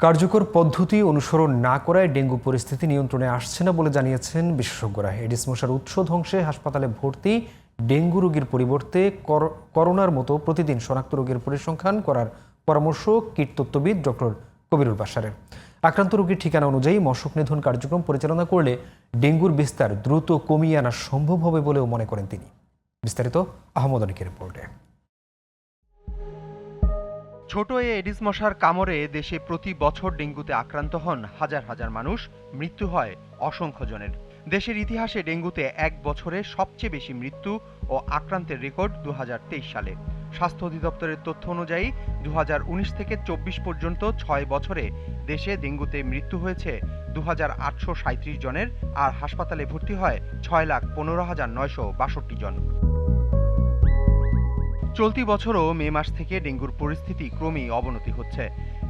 কার্যকর পদ্ধতি অনুসরণ না করায় ডেঙ্গু পরিস্থিতি নিয়ন্ত্রণে আসছে না বলে জানিয়েছেন বিশেষজ্ঞরা। এডিস মশার উৎস ধ্বংসে হাসপাতালে ভর্তি ডেঙ্গু রোগীর পরিবর্তে করোনার মতো প্রতিদিন শনাক্ত রোগীর পরিসংখ্যান করার পরামর্শ কীটতত্ত্ববিদ ডক্টর কবিরুল বাশারের। আক্রান্ত রোগীর ঠিকানা অনুযায়ী মশক নিধন কার্যক্রম পরিচালনা করলে ডেঙ্গুর বিস্তার দ্রুত কমিয়ে আনা সম্ভব হবে বলেও মনে করেন তিনি। বিস্তারিত আহমদ অনিকের রিপোর্টে। ছোট এ এডিস মশার কামড়ে দেশে প্রতি বছর ডেঙ্গুতে আক্রান্ত হন হাজার হাজার মানুষ, মৃত্যু হয় অসংখ্য জনের। দেশের ইতিহাসে ডেঙ্গুতে এক বছরে সবচেয়ে বেশি মৃত্যু ও আক্রান্তের রেকর্ড 2023 সালে। স্বাস্থ্য অধিদপ্তরের তথ্য অনুযায়ী 2019 থেকে 24 পর্যন্ত 6 বছরে দেশে ডেঙ্গুতে মৃত্যু হয়েছে 2837 জনের, আর হাসপাতালে ভর্তি হয় 6,15,962 জন। চলতি বছরও মে মাস থেকে ডেঙ্গুর পরিস্থিতি ক্রমেই অবনতি হচ্ছে।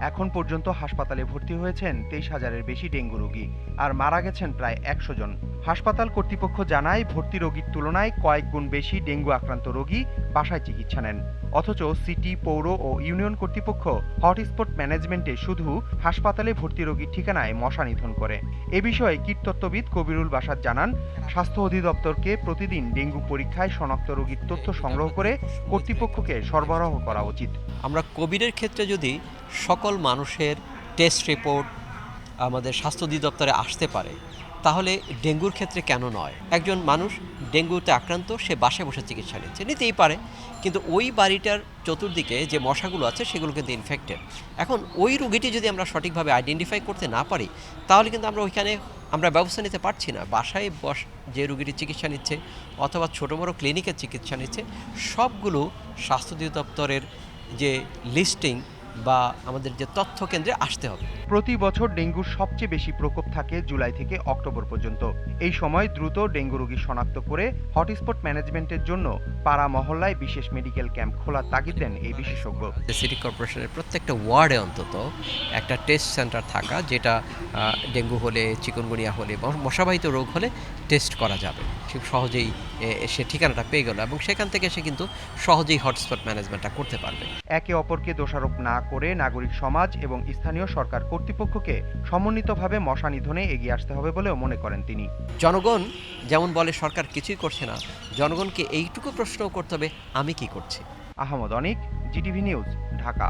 এখন পর্যন্ত হাসপাতালে ভর্তি হয়েছেন 23,000-এর বেশি ডেঙ্গু রোগী, আর মারা গেছেন প্রায় 100 জন। হাসপাতাল কর্তৃপক্ষ জানায়, ভর্তি রোগীর তুলনায় কয়েক গুণ বেশি ডেঙ্গু আক্রান্ত রোগী বাসায় চিকিৎসা নেন। অথচ সিটি, পৌর ও ইউনিয়ন কর্তৃপক্ষ হটস্পট ম্যানেজমেন্টে শুধু হাসপাতালে ভর্তি রোগীর ঠিকানায় মশা নিধন করে। এ বিষয়ে কীটতত্ত্ববিদ কবিরুল বাশার জানান, স্বাস্থ্য অধিদপ্তরকে প্রতিদিন ডেঙ্গু পরীক্ষায় শনাক্ত রোগীর তথ্য সংগ্রহ করে কর্তৃপক্ষকে সরবরাহ করা উচিত। আমরা কোভিডের ক্ষেত্রে যদি সকল মানুষের টেস্ট রিপোর্ট আমাদের স্বাস্থ্য অধিদপ্তরে আসতে পারে, তাহলে ডেঙ্গুর ক্ষেত্রে কেন নয়? একজন মানুষ ডেঙ্গুতে আক্রান্ত, সে বাসায় বসে চিকিৎসা নিতেই পারে, কিন্তু ওই বাড়িটার চতুর্দিকে যে মশাগুলো আছে সেগুলো কিন্তু ইনফেক্টেড। এখন ওই রোগীটি যদি আমরা সঠিকভাবে আইডেন্টিফাই করতে না পারি, তাহলে কিন্তু আমরা ব্যবস্থা নিতে পারছি না। বাসায় যে রোগীটি চিকিৎসা নিচ্ছে অথবা ছোটো বড়ো ক্লিনিকের চিকিৎসা নিচ্ছে, সবগুলো স্বাস্থ্য অধিদপ্তরের যে লিস্টিং বা আমাদের যে তথ্য কেন্দ্রে আসতে হবে। প্রতি বছর ডেঙ্গুর সবচেয়ে বেশি প্রকোপ থাকে জুলাই থেকে অক্টোবর পর্যন্ত। এই সময় দ্রুত ডেঙ্গু রোগী শনাক্ত করে হটস্পট ম্যানেজমেন্টের জন্য পাড়া মহল্লায় বিশেষ মেডিকেল ক্যাম্প খোলার তাগিদ দেন এই বিশেষজ্ঞ। সিটি কর্পোরেশনের প্রত্যেকটা ওয়ার্ডে অন্তত একটা টেস্ট সেন্টার থাকা, যেটা ডেঙ্গু হলে, চিকুনগুনিয়া হলে, মশাবাহিত রোগ হলে টেস্ট করা যাবে। খুব সহজেই সে ঠিকানাটা পেয়ে গেল এবং সেখান থেকে সে কিন্তু সহজেই হটস্পট ম্যানেজমেন্টটা করতে পারবে। একে অপরকে দোষারোপ না করে নাগরিক সমাজ এবং স্থানীয় সরকার কর্তৃপক্ষকে সমন্বিতভাবে মশা নিধনে এগিয়ে আসতে হবে বলেও মনে করেন তিনি। জনগণ যেমন বলে সরকার কিছুই করছে না, জনগণকে এইটুকু প্রশ্ন করতে হবে, আমি কি করছি। আহমদ অনিক, জিটিভি নিউজ, ঢাকা।